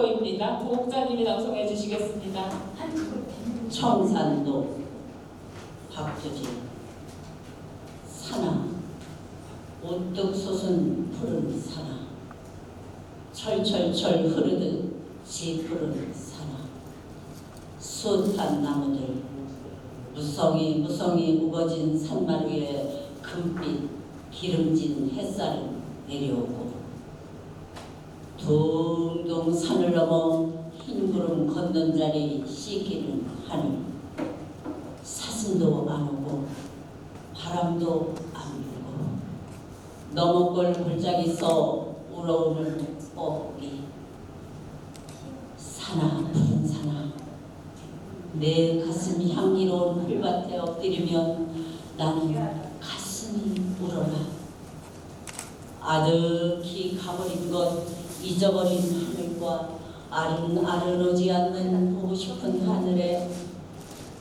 소학교입니다. 부목자님이 낭송해 주시겠습니다. 청산도 박두진 사나 우뚝 솟은 푸른 사나 철철철 흐르듯 지푸른 사나 숱한 나무들 무성히 우거진 산말 위에 금빛 기름진 햇살은 내려오고 둥둥 산을 넘어 흰 구름 걷는 자리 씻기는 하늘 사슴도 안 오고 바람도 안 불고 너머골 골짜기 서 우러오는 뻐기 사나 푸른 사나 내 가슴 향기로운 풀밭에 엎드리면 나는 가슴이 울어라. 아득히 가버린 것 잊어버린 하늘과 아른아른하지 않는 보고 싶은 하늘에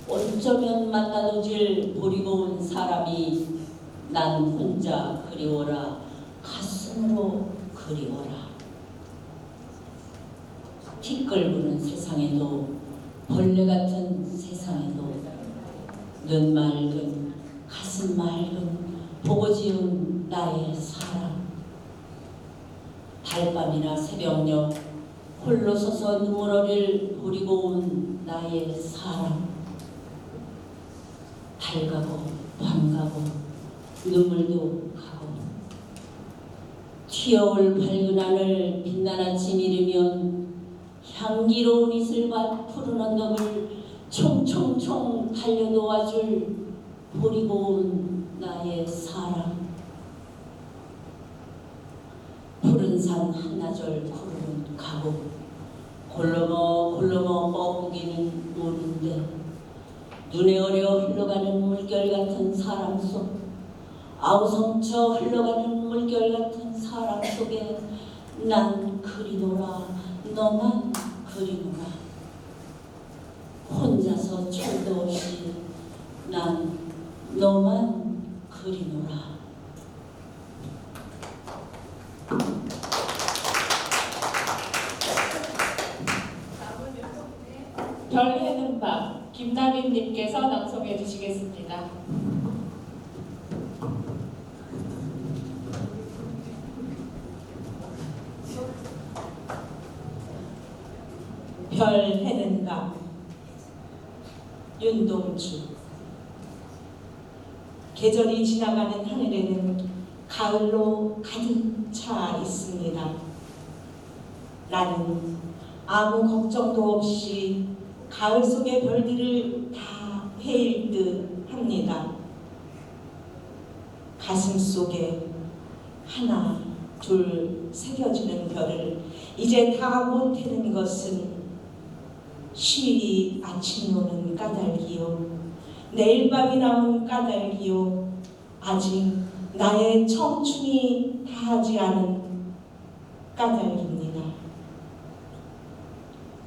어쩌면 만나도질 버리고 온 사람이 난 혼자 그리워라. 가슴으로 그리워라. 티끌부는 세상에도 벌레 같은 세상에도 눈 맑은 가슴 맑은 보고 지은 나의 사랑 달밤이나 새벽녘 홀로 서서 눈물어릴 버리고 온 나의 사랑 달가고 밤가고 눈물도 가고 튀어올 밝은 하늘 빛난 아침 이르면 향기로운 이슬밭 푸른 언덕을 총총총 달려놓아줄 버리고 온 나의 사랑 푸른 산 한나절 구름은 가고 골로머 뻐꾸기는 우는데 눈에 어려 흘러가는 물결 같은 사랑 속 아우성쳐 흘러가는 물결 같은 사랑 속에 난 그리노라. 너만 그리노라. 혼자서 철도 없이 난 너만 그리노라. 별 해는 밤 김나빈님께서 낭송해 주시겠습니다. 별 해는 밤 윤동주 계절이 지나가는 하늘에는 가을로 가득 차 있습니다. 나는 아무 걱정도 없이 가을 속의 별들을 다 헤일 듯 합니다. 가슴 속에 하나 둘 새겨지는 별을 이제 다 못 해는 것은 쉬이 아침 오는 까닭이요 내일 밤이 나온 까닭이요 아직 나의 청춘이 다하지 않은 까닭입니다.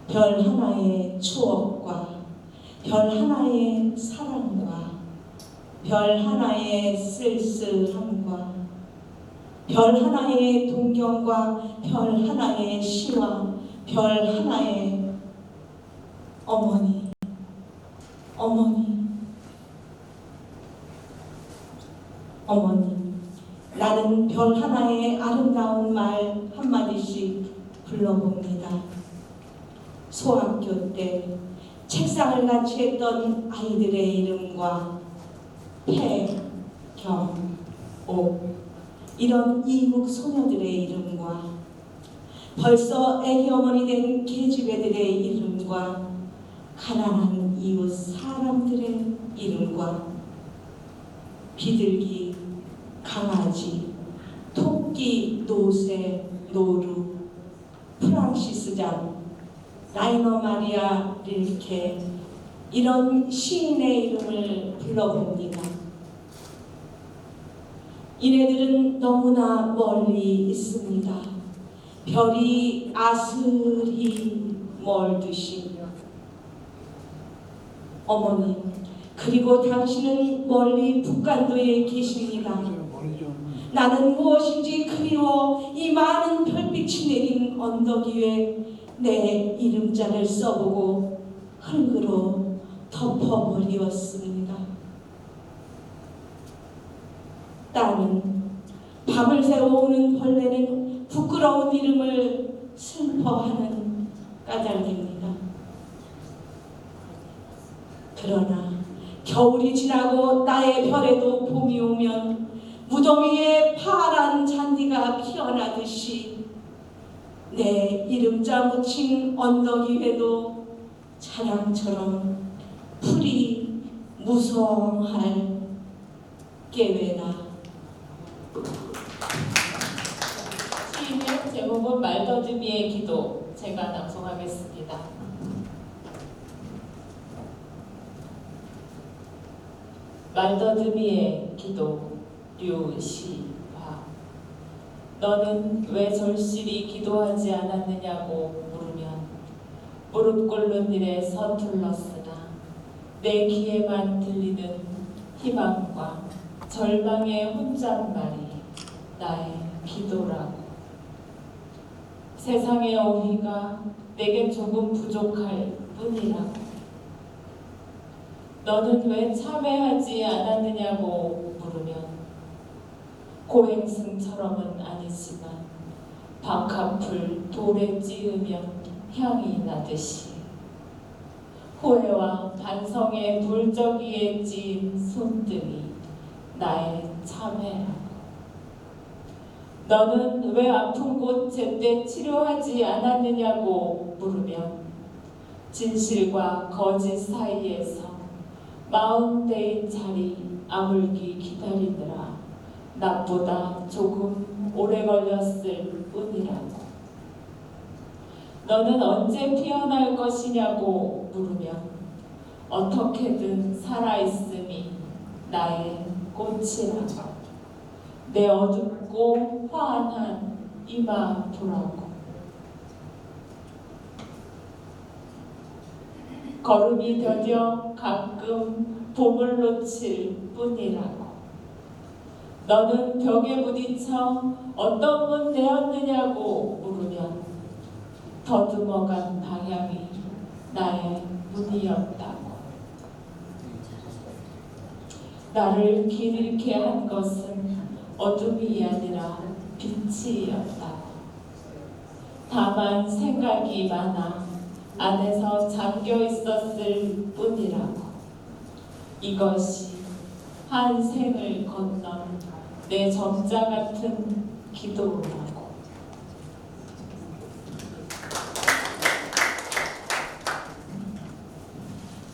별 하나의 추억과 별 하나의 사랑과 별 하나의 쓸쓸함과 별 하나의 동경과 별 하나의 시와 별 하나의 어머니 나는 별 하나의 아름다운 말 한마디씩 불러봅니다. 소학교 때 책상을 같이 했던 아이들의 이름과 태, 경, 옥 이런 이국 소녀들의 이름과 벌써 애기 어머니 된 계집애들의 이름과 가난한 이웃 사람들의 이름과 비둘기, 강아지, 토끼, 노새, 노루, 프랑시스장, 라이너 마리아 릴케 이런 시인의 이름을 불러봅니다. 이네들은 너무나 멀리 있습니다. 별이 아스리 멀듯이. 어머니, 그리고 당신은 멀리 북간도에 계십니다. 나는 무엇인지 그리워 이 많은 별빛이 내린 언덕 위에 내 이름자를 써보고 흙으로 덮어버리었습니다. 딸은 밤을 새워오는 벌레는 부끄러운 이름을 슬퍼하는 까닭입니다. 그러나 겨울이 지나고 나의 별에도 봄이 오면 무더위에 파란 잔디가 피어나듯이 내 이름자 묻힌 언덕 위에도 차량처럼 풀이 무성할 게외다. 시인의 제목은 말더듬이의 기도. 제가 낭송하겠습니다. 말더듬이의 기도. 류시화. 너는 왜 절실히 기도하지 않았느냐고 물으면 무릎 꿇는 일에 서툴렀으나 내 귀에만 들리는 희망과 절망의 혼잣말이 나의 기도라고. 세상의 어휘가 내게 조금 부족할 뿐이라고. 너는 왜 참회하지 않았느냐고 물으면 고행승처럼은 아니지만 박하풀 돌에 찌으면 향이 나듯이 후회와 반성의 불저기에 찌인 손등이 나의 참회라고. 너는 왜 아픈 곳 제때 치료하지 않았느냐고 물으면 진실과 거짓 사이에서 40대인 자리 아물기 기다리느라 나보다 조금 오래 걸렸을 뿐이라고. 너는 언제 피어날 것이냐고 물으면 어떻게든 살아있음이 나의 꽃이라고. 내 어둡고 환한 이마 보라고. 걸음이 더뎌 가끔 봄을 놓칠 뿐이라고. 너는 벽에 부딪혀 어떤 문 내었느냐고 물으면 더듬어간 방향이 나의 문이었다고. 나를 길 잃게 한 것은 어둠이 아니라 빛이었다고. 다만 생각이 많아 안에서 잠겨 있었을 뿐이라고. 이것이 한 생을 건넌 내 점자 같은 기도라고.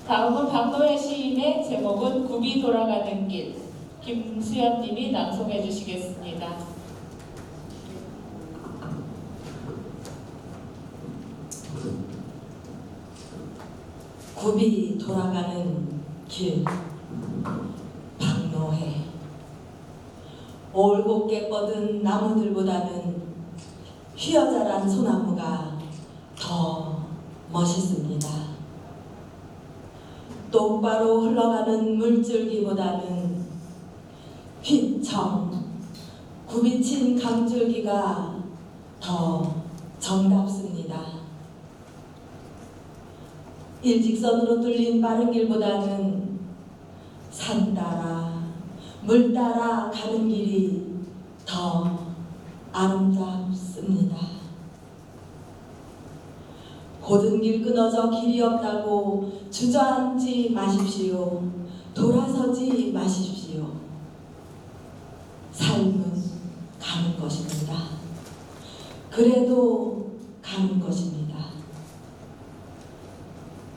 다음은 박노해 시인의 제목은 굽이 돌아가는 길. 김수연님이 낭송해 주시겠습니다. 굽이 돌아가는 길. 박노해. 올곧게 뻗은 나무들보다는 휘어자란 소나무가 더 멋있습니다. 똑바로 흘러가는 물줄기보다는 휘청 굽이친 강줄기가 더 정답습니다. 일직선으로 뚫린 빠른 길보다는 산 따라 물 따라 가는 길이 더 아름답습니다. 고든 길 끊어져 길이 없다고 주저앉지 마십시오. 돌아서지 마십시오. 삶은 가는 것입니다. 그래도 가는 것입니다.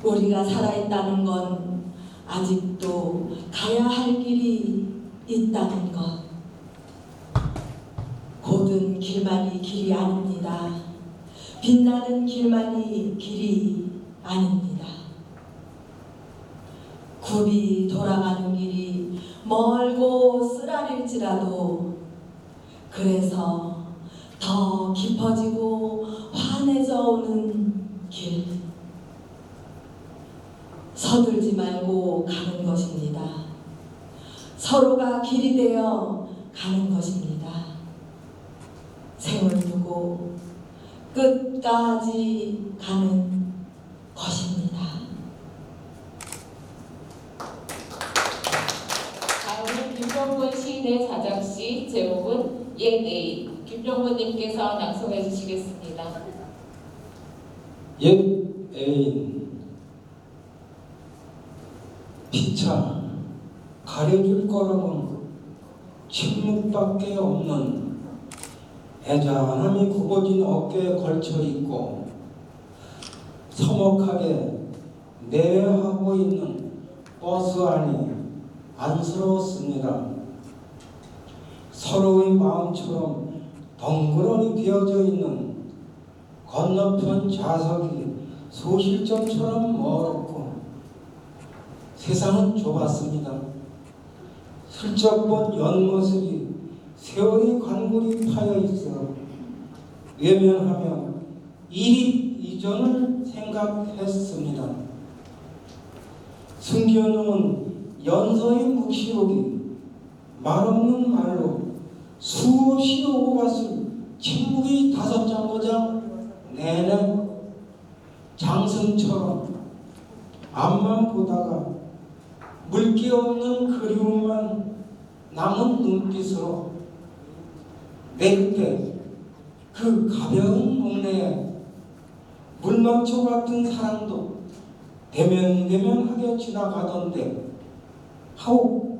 우리가 살아있다는 건 아직도 가야 할 길이 있다는 것. 고든 길만이 길이 아닙니다. 빛나는 길만이 길이 아닙니다. 굽이 돌아가는 길이 멀고 쓰라릴지라도 그래서 더 깊어지고 환해져 오는 길. 서둘지 말고 가는 것입니다. 서로가 길이 되어 가는 것입니다. 생을 두고 끝까지 가는 것입니다. 다음은 김병문 시인의 자작시, 제목은 옛 애인. 김병문님께서 낭송해 주시겠습니다. 옛 애인. 피차 가려줄 거라곤 침묵밖에 없는 애잔함이 굽어진 어깨에 걸쳐 있고 서먹하게 내외하고 있는 버스 안이 안쓰러웠습니다. 서로의 마음처럼 덩그러니 되어져 있는 건너편 좌석이 소실점처럼 멀었고 세상은 좁았습니다. 슬쩍 본 옆모습이 세월의 관골이 파여 있어 외면하며 이리 이전을 생각했습니다. 숨겨놓은 연서의 묵시록이 말없는 말로 수없이 오고 갔을 침묵의 5장고장 내내 장승처럼 앞만 보다가 물기 없는 그리움만 남은 눈빛으로 내 그때 그 가벼운 목내에 물망초 같은 사랑도 대면대면하게 지나가던데 하오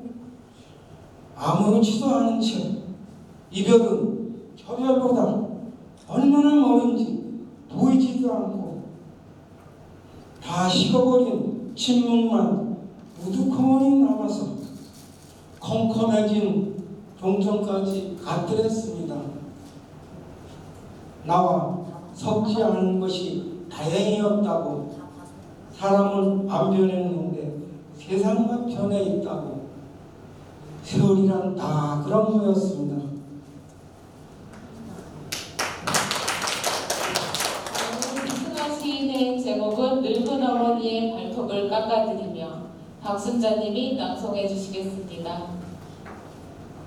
아무렇지도 않은 채 이별은 저별보다 얼마나 멀은지 보이지도 않고 다 식어버린 침묵만 우두커니 남아서 컴컴해진 종전까지 갓들했습니다. 나와 섞지 않은 것이 다행이었다고 사람은 안 변했는데 세상만 변해 있다고 세월이란 다 그런 거였습니다. 이승아 시인의 제목은 늙은 어머니의 발톱을 깎아드리며 박순자님이 낭송해 주시겠습니다.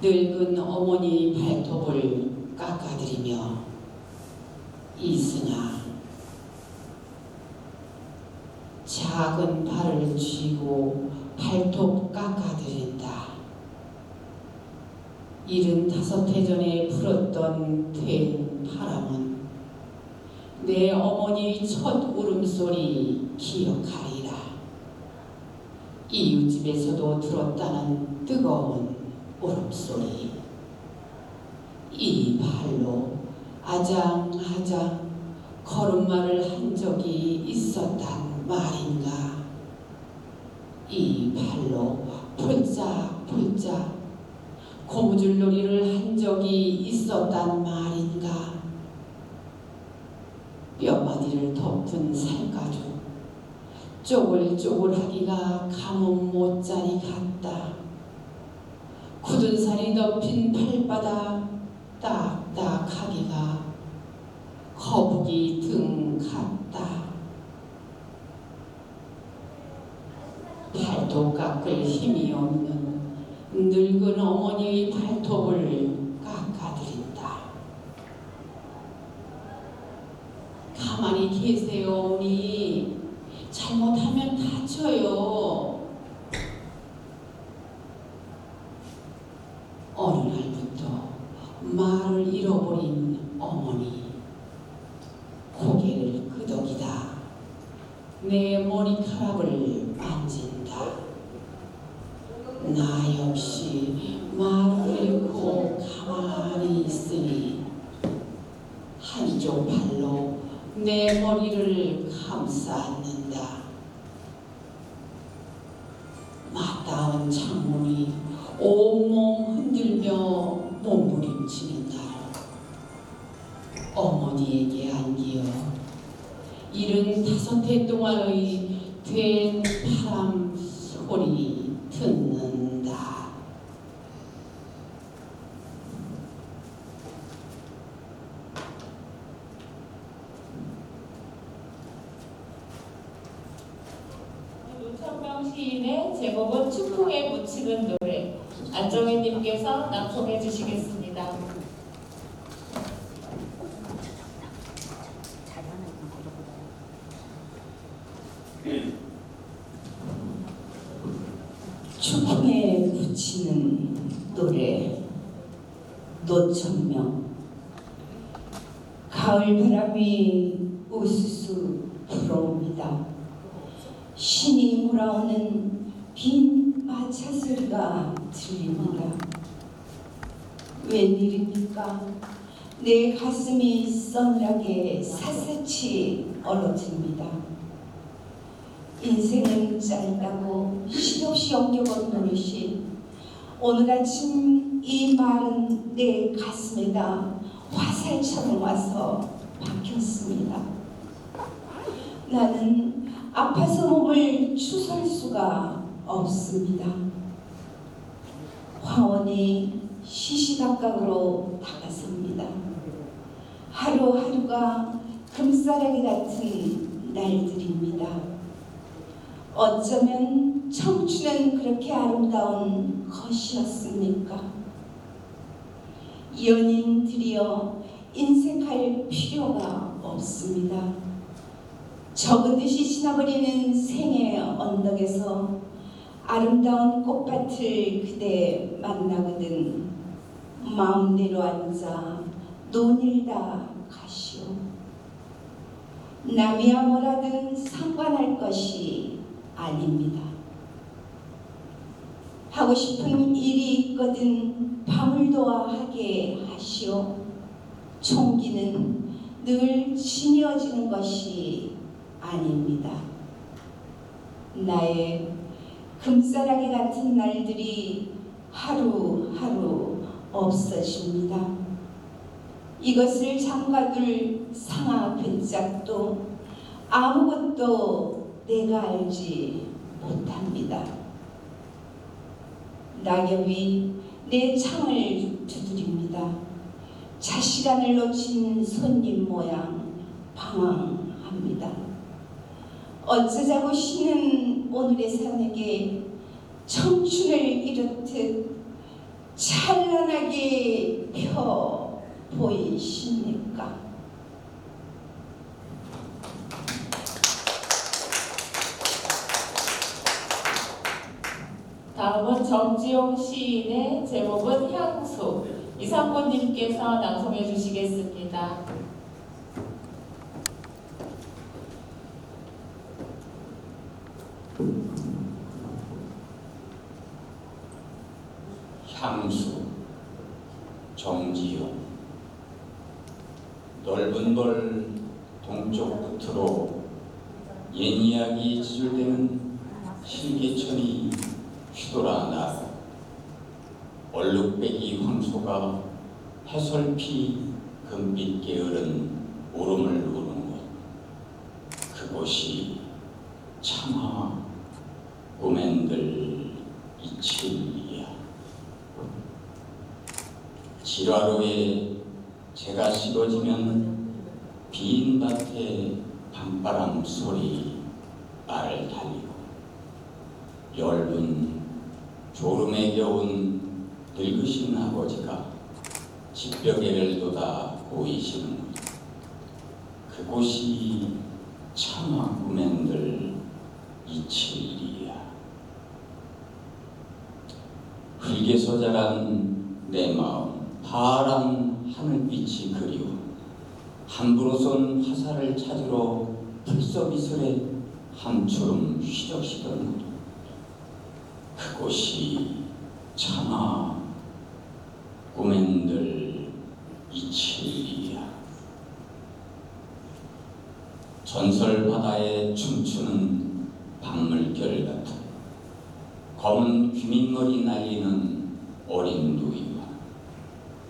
늙은 어머니 발톱을 깎아드리며 이승아 작은 발을 쥐고 발톱 깎아드린다. 75해 전에 불었던 된 바람은 내 어머니의 첫 울음소리 기억하리라. 이웃집에서도 들었다는 뜨거운 울음소리. 이 발로 아장아장 걸음마를 한 적이 있었단 말인가. 이 발로 폴짝폴짝 고무줄놀이를 한 적이 있었단 말인가. 뼈마디를 덮은 살가죽 쪼글쪼글하기가 가뭄 못자리 같다. 굳은 살이 덮인 발바닥 딱딱하기가 거북이 등 같다. 발톱 깎을 힘이 없는 늙은 어머니의 발톱을 깎아드린다. 가만히 계세요, 어머니. 잘못하면 다쳐요. 어느 날부터 말을 잃어버린 어머니. 고개를 끄덕이다. 내 머리카락을 만진다. 나 역시 말을 잃고 가만히 있으니 한쪽 발로 내 머리를 감싸 안는다. 맞닿은 창문이 온몸 흔들며 몸부림치는 날 어머니에게 안기어 75해 동안의 된 바람 소리 듣는다. 노천명 시인의 제목은 추풍에 묻히는 노래. 안정희님께서 낭송해 주시겠습니다. 노천명. 가을 바람이 우수수 불어옵니다. 신이 몰아오는 빈 마차 소리가 들립니다. 웬일입니까? 내 가슴이 서늘하게 샅샅이 얼어듭니다. 인생은 짧다고 실없이 엉겨본 노릇이 오늘 아침 이 마른 내 가슴에다 화살처럼 와서 박혔습니다. 나는 아파서 몸을 추스릴 수가 없습니다. 화원이 시시각각으로 다가섭니다. 하루하루가 금싸라기 같은 날들입니다. 어쩌면 청춘은 그렇게 아름다운 것이었습니까? 연인들이여 인색할 필요가 없습니다. 적은 듯이 지나버리는 생의 언덕에서 아름다운 꽃밭을 그대 만나거든 마음대로 앉아 논일다 가시오. 남이야 뭐라든 상관할 것이 아닙니다. 하고 싶은 일이 있거든 밤을 도와 하게 하시오. 총기는 늘 지니어지는 것이 아닙니다. 나의 금싸라기 같은 날들이 하루하루 없어집니다. 이것을 잠가둘 상아 괴짝도 아무것도 내가 알지 못합니다. 낙엽이 내 창을 두드립니다. 자시간을 놓친 손님 모양 방황합니다. 어쩌자고 쉬는 오늘의 삶에게 청춘을 이렇듯 찬란하게 펴 보이십니까? 다음은 정지용 시인의 제목은 향수. 이상권님께서 낭송해 주시겠습니다. 향수. 정지용. 넓은 벌 동쪽 끝으로 옛 이야기 지줄대는 실개천이 휘돌아 나가 얼룩배기 황소가 해설피 금빛 게으른 울음을 우는 곳, 그곳이 참하 꼬맨들 이칠이야. 지라로에 재가 식어지면 빈 밭에 밤바람 소리 나를 달리고 엷은 졸음에 겨운 늙으신 아버지가 집벽에를 돋아 보이시는 곳, 그곳이 참하 구맨들 이칠이야. 흙에서 자란 내 마음 파란 하늘빛이 그리워 함부로 쏜 화살을 찾으러 풀서비스레 한주름 휘적시던 곳, 그곳이 참하 꼬맨들 이칠이야. 전설 바다에 춤추는 밤물결 같은 검은 귀민머리 날리는 어린 누이와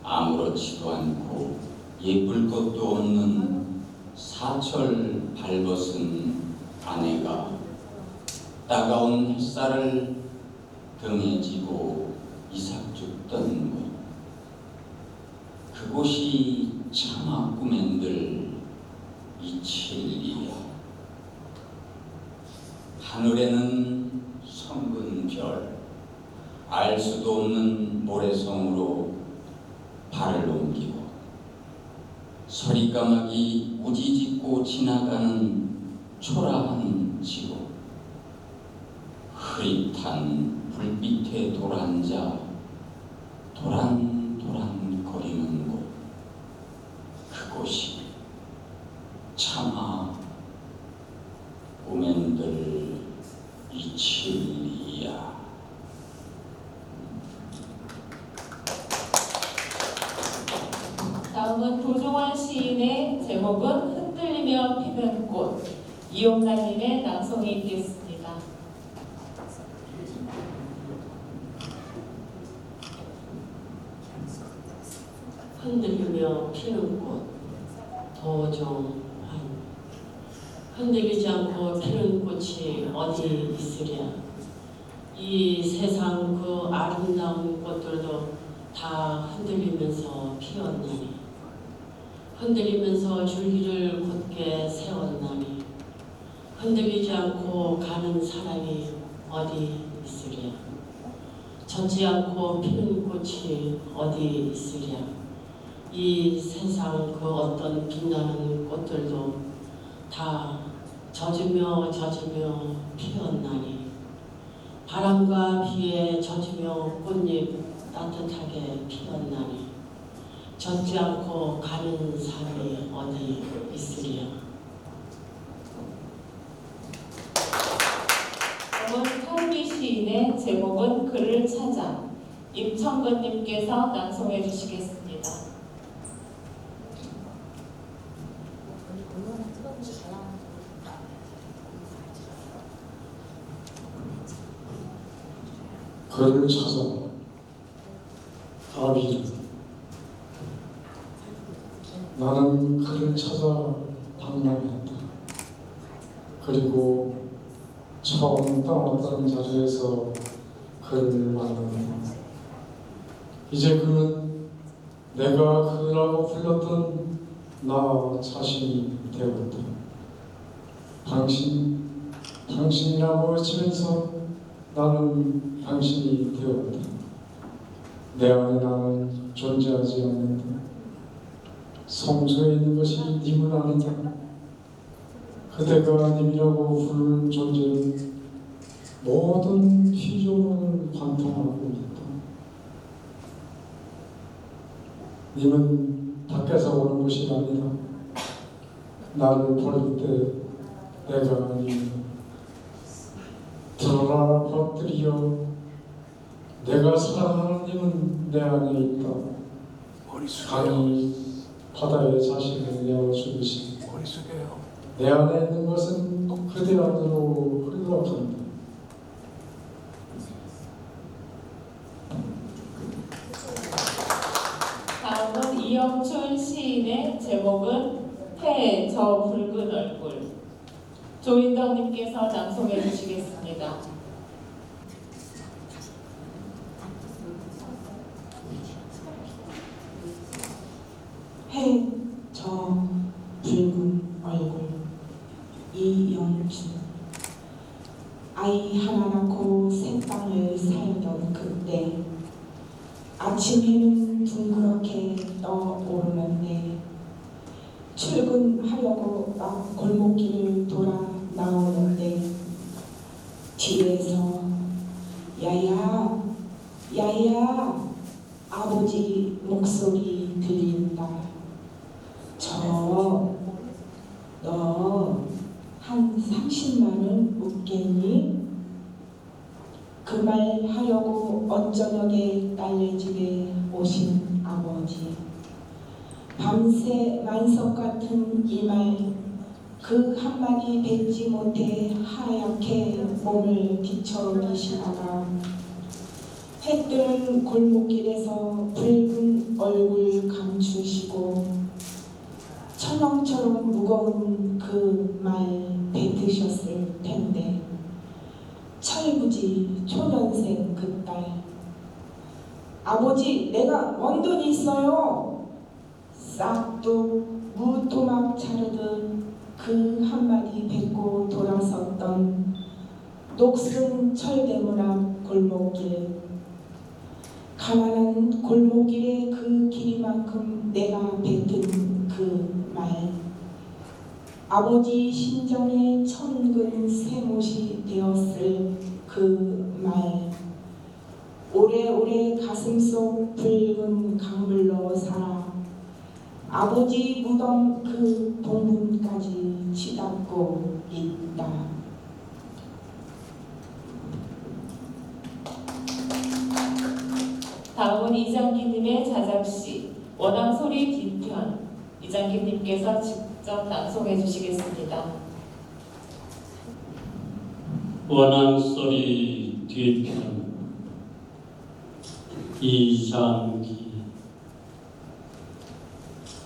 아무렇지도 않고 예쁠 것도 없는 사철 발벗은 아내가 따가운 햇살을 등에 지고 이삭 죽던 곳, 그곳이 참하 꾸맨들 이칠이야. 하늘에는 성근 별, 알 수도 없는 모래성으로 발을 옮기고 서리까마귀 우지짓고 지나가는 초라한 지구, 흐릿한 불빛에 돌아앉아 도란도란 거리는 다음은 도종환 시인의 제목은 흔들리며 피는 꽃. 이용란님의 낭송이 있겠습니다. 흔들리며 피는 꽃 도종환. 흔들리지 않고 피는 꽃이 어디 있으랴. 이 세상 그 아름다운 꽃들도 다 흔들리면서 피었나니, 흔들리면서 줄기를 곧게 세웠나니, 흔들리지 않고 가는 사람이 어디 있으랴. 젖지 않고 피는 꽃이 어디 있으랴. 이 세상 그 어떤 빛나는 꽃들도 다 젖으며 피었나니, 바람과 비에 젖으며 꽃잎 따뜻하게 피었나니, 젖지 않고 가는 사람이 어디 있으랴. 다음은 탈비 시인의 제목은 그를 찾아. 임청근님께서 낭송해 주시겠습니다. 그를 찾아 아비를. 나는 그를 찾아 방랑했다. 그리고 처음 떠났던 자리에서 그를 만났다. 이제 그는 내가 그라고 불렀던 나 자신이 되었다. 당신이라고 외치면서 나는 당신이 되었다. 내 안에 나는 존재하지 않는다. 성소에 있는 것이 님은 아니다. 그대가 님이라고 부르는 존재는 모든 피조물을 관통하고 있다. 님은 밖에서 오는 것이 아니라 나를 볼 때 내가 님 들어라 벗들이여, 내가 사랑하는 님은 내 안에 있다. 강이 바다에 자신을 내어 주듯이 내 안에 있는 것은 그대 안으로 흘러간다. 다음은 이영춘 시인의 제목은 해 저 붉은 얼굴. 조인덕님께서 낭송해 주시겠습니다. 해 저 붉은 얼굴. 이영춘. 아이 하나 낳고 새땅을 살던 그때 아침 해는 둥그렇게 떠오르는데 출근하려고 막 골목길을 돌아 나오는데 뒤에서 야야 야야 아버지 목소리 들린다. 너 한 30만 원 묻겠니? 그 말 하려고 어쩌녁에 딸네 집에 오신 아버지. 밤새 만석 같은 이 말 그 한마디 뱉지 못해 하얗게 몸을 비춰계시다가 해 뜨는 골목길에서 붉은 얼굴 감추시고 천왕처럼 무거운 그 말 뱉으셨을 텐데 철부지 초년생 그 딸. 아버지 내가 뭔 돈이 있어요? 싹둑 무토막 자르듯 그 한마디 뱉고 돌아섰던 녹슨 철대문 앞 골목길. 가난한 골목길의 그 길이만큼 내가 뱉은 그 말. 아버지 심정에 천근 새못이 되었을 그 말. 오래오래 가슴속 붉은 강물로 살아 아버지 무덤 그 동분까지 치닫고 있다. 다음은 이장기님의 자작시 원앙소리 뒤편 이장기님께서 직접 낭송해 주시겠습니다. 원앙소리 뒤편 이장기.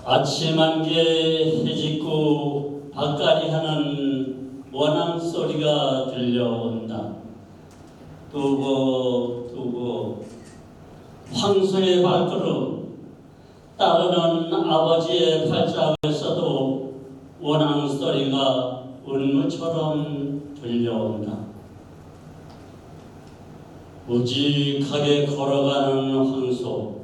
아침 안개 해짓고 밭갈이 하는 원앙소리가 들려온다. 두고 황소의 발걸음 따르는 아버지의 발자국에서도 원앙소리가 운무처럼 들려온다. 우직하게 걸어가는 황소,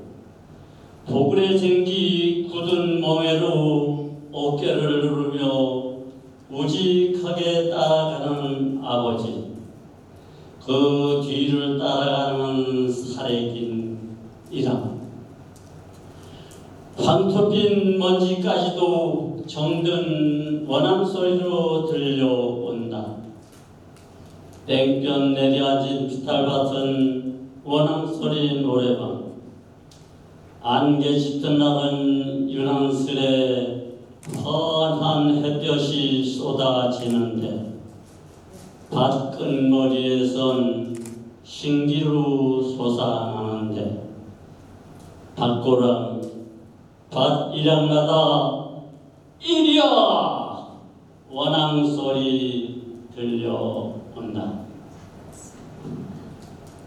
보글의 쟁기 굳은 몸매로 어깨를 누르며 우직하게 따라가는 아버지, 그 뒤를 따라가는 살에긴 이랑, 황토빈 먼지까지도 정든 원앙소리로 들려온다. 땡볕 내려앉은 비탈같은 원앙소리 노래방, 안개 짙은 날은 유난스레 환한 햇볕이 쏟아지는데 밭 끝머리에선 신기루 솟아나는데 밭고랑 밭 일양마다 이리야 원앙소리 들려온다.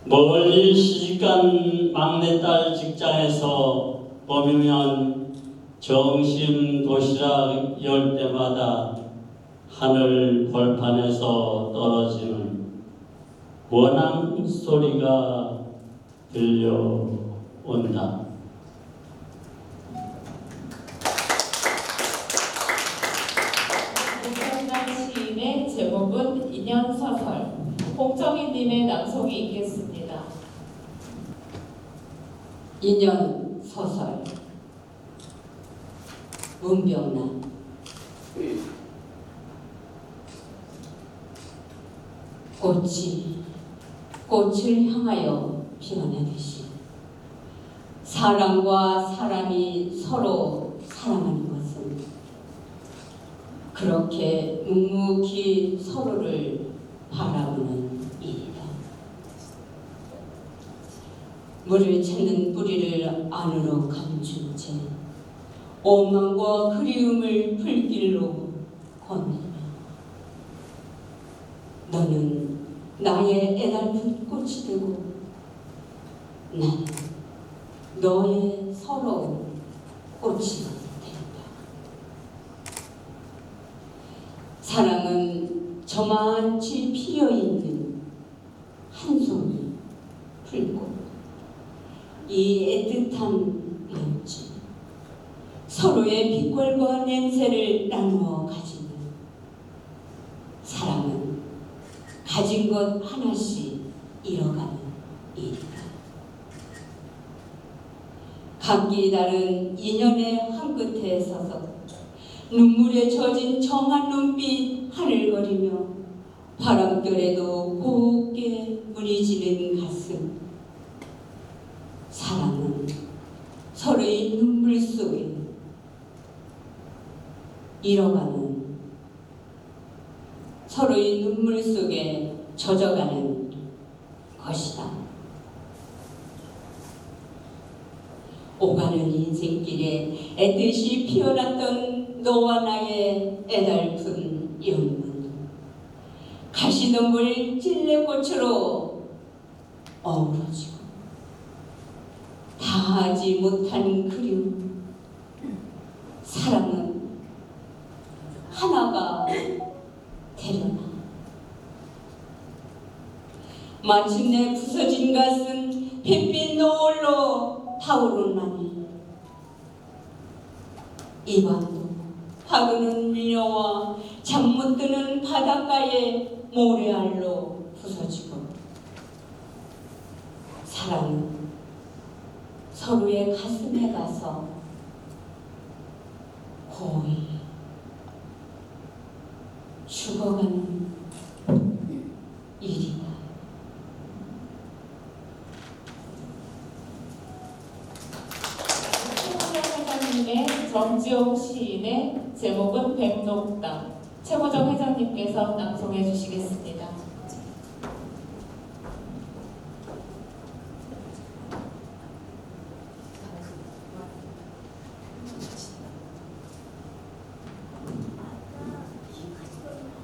멀리 시집간 막내딸 직장에서 보면 점심 도시락 열 때마다 하늘 벌판에서 떨어지는 원앙 소리가 들려온다. 홍정남 시인의 제목은 인연서설, 홍정희님의 낭송이 있겠습니다. 인연 소설. 문병란. 꽃을 향하여 피어나듯이 사람과 사람이 서로 사랑하는 것은 그렇게 묵묵히 서로를 바라보는 일이다. 물을 찾는 뿌리를 안으로 감춘 채 오만과 그리움을 풀길로 건네며 너는 나의 애달픈 꽃이 되고 나는 너의 서러운 꽃이 된다. 사랑은 저만치 피어있는 한 송이 풀꽃, 이 애틋한 먼지, 서로의 빛깔과 냄새를 나누어 가지는 사랑은 가진 것 하나씩 잃어가는 일이다. 각기 다른 인연의 한 끝에 서서 눈물에 젖은 정한 눈빛 하늘거리며 바람결에도 곱게 무늬지는 가슴. 사랑은 서로의 눈물 속에 잃어가는, 서로의 눈물 속에 젖어가는 것이다. 오가는 인생길에 애듯이 피어났던 너와 나의 애달픈 영문, 가시덤불 찔레꽃으로 어우러지고 다하지 못한 그리움. 사랑은 하나가 되려나. 마침내 부서진 가슴 햇빛 노을로 타오르나니 이 밤도 하루는 밀려와 잠 못 드는 바닷가에 모래알로 부서지고 사랑은 서로의 가슴에 가서 고이 죽어가는 일이다. 홍정남 정지용 시인의 제목은 백록담. 최모정 회장님께서 낭송해 주시겠습니다.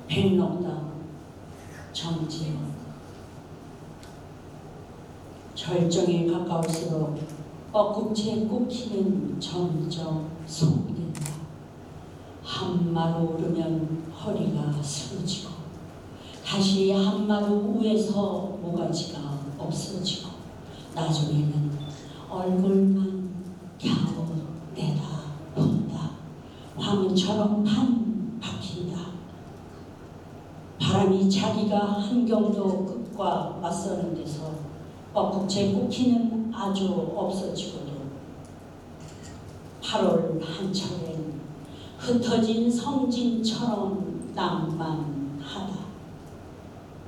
백록담 정지용. 절정에 가까울수록 뻐꾹채 꽂히는 점점 소음된다. 한마로 오르면 허리가 쓰러지고 다시 한마로 위에서 모가지가 없어지고 나중에는 얼굴만 겨우 내다본다. 화문처럼 판 박힌다. 바람이 자기가 한경도 끝과 맞서는 데서 뻐꾹채 꽂히는 아주 없어지고도 8월 한철엔 흩어진 성진처럼 낭만하다.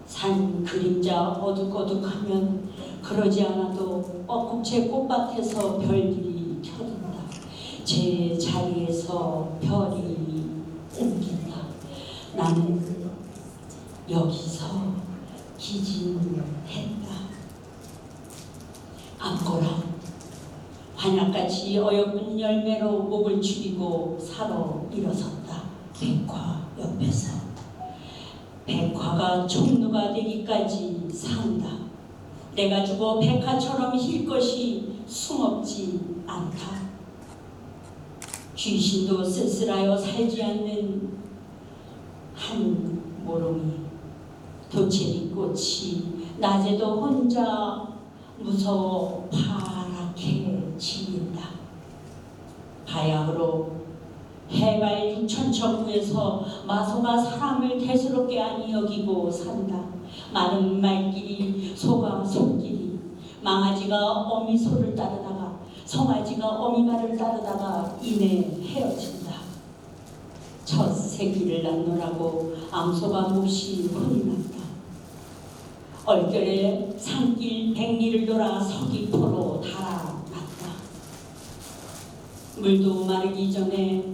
산 그림자 어둑어둑하면 그러지 않아도 뻐꾹채 꽃밭에서 별들이 켜든다. 제 자리에서 별이 옮긴다. 나는 여기서 기진했다. 안고라 환약같이 어여쁜 열매로 목을 축이고 사러 일어섰다. 백화 옆에서 백화가 총루가 되기까지 산다. 내가 죽어 백화처럼 힐 것이 숨없지 않다. 귀신도 쓸쓸하여 살지 않는 한 모롱이 도체리 꽃이 낮에도 혼자 무서워 파랗게 질린다. 바야흐로 해발 6천천부에서 마소가 사람을 대수롭게 아니 여기고 산다. 마른 말길이 소가 소길이 망아지가 어미 소를 따르다가 송아지가 어미 말을 따르다가 이내 헤어진다. 첫 새끼를 낳노라고 암소가 몹시 혼이 났다. 얼결에 산길 백리를 돌아 서귀포로 달아났다. 물도 마르기 전에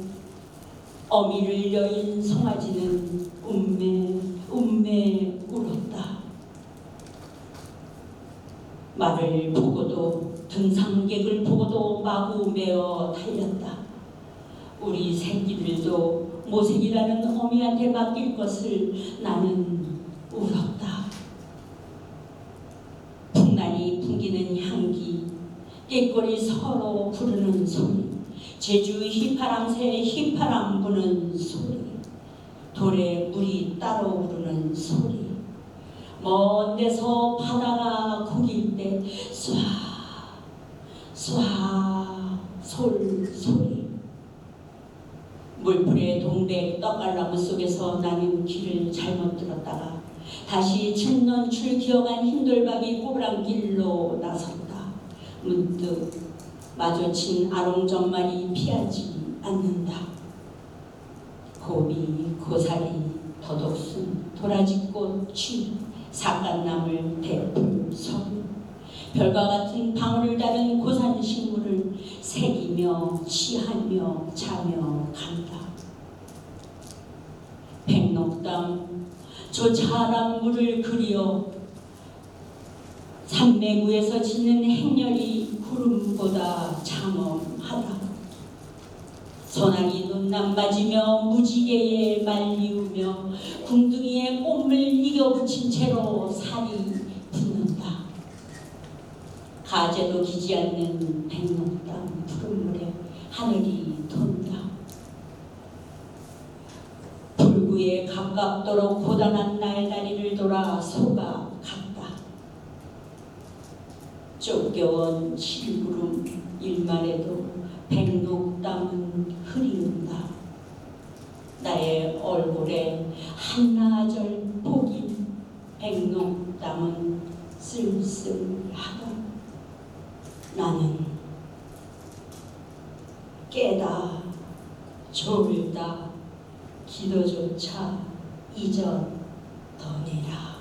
어미를 여인 송아지는 음매 울었다. 말을 보고도 등산객을 보고도 마구 메어 달렸다. 우리 새끼들도 모색이라는 어미한테 맡길 것을 나는 울었다. 풍란이 풍기는 향기, 꾀꼬리 서로 부르는 소리, 제주 휘파람새 휘파람 부는 소리, 돌에 물이 따로 오르는 소리, 먼 데서 바다가 구길 때 쏴 소리. 물풀의 동백 떡갈나무 속에서 나는 길을 잘못 들었다가 다시 칡넌출 기어간 흰돌박이 꼬부랑길로 나섰다. 문득 마주친 아롱전말이 피하지 않는다. 고비, 고사리, 더덕순, 도라지꽃, 취, 삿갓나물, 대풀, 서울, 별과 같은 방울을 다른 고산식물을 새기며 취하며 자며 간다. 백록담 저 자란 물을 그리어 산매구에서 짓는 행렬이 구름보다 장엄하다. 소나기 눈남 맞으며 무지개에 말리우며 궁둥이에 꽃물 이겨붙인 채로 살이 붙는다. 가재도 기지 않는 백록담 푸른 물에 하늘이 돈다. 불구에 가깝도록 고단한 날다리를 돌아 소가 갔다. 쫓겨온 실구름 일말에도 백록담은 흐린다. 나의 얼굴에 한나절 복인 백록담은 쓸쓸하다. 나는 깨다 졸다 기도조차 잊어더니라.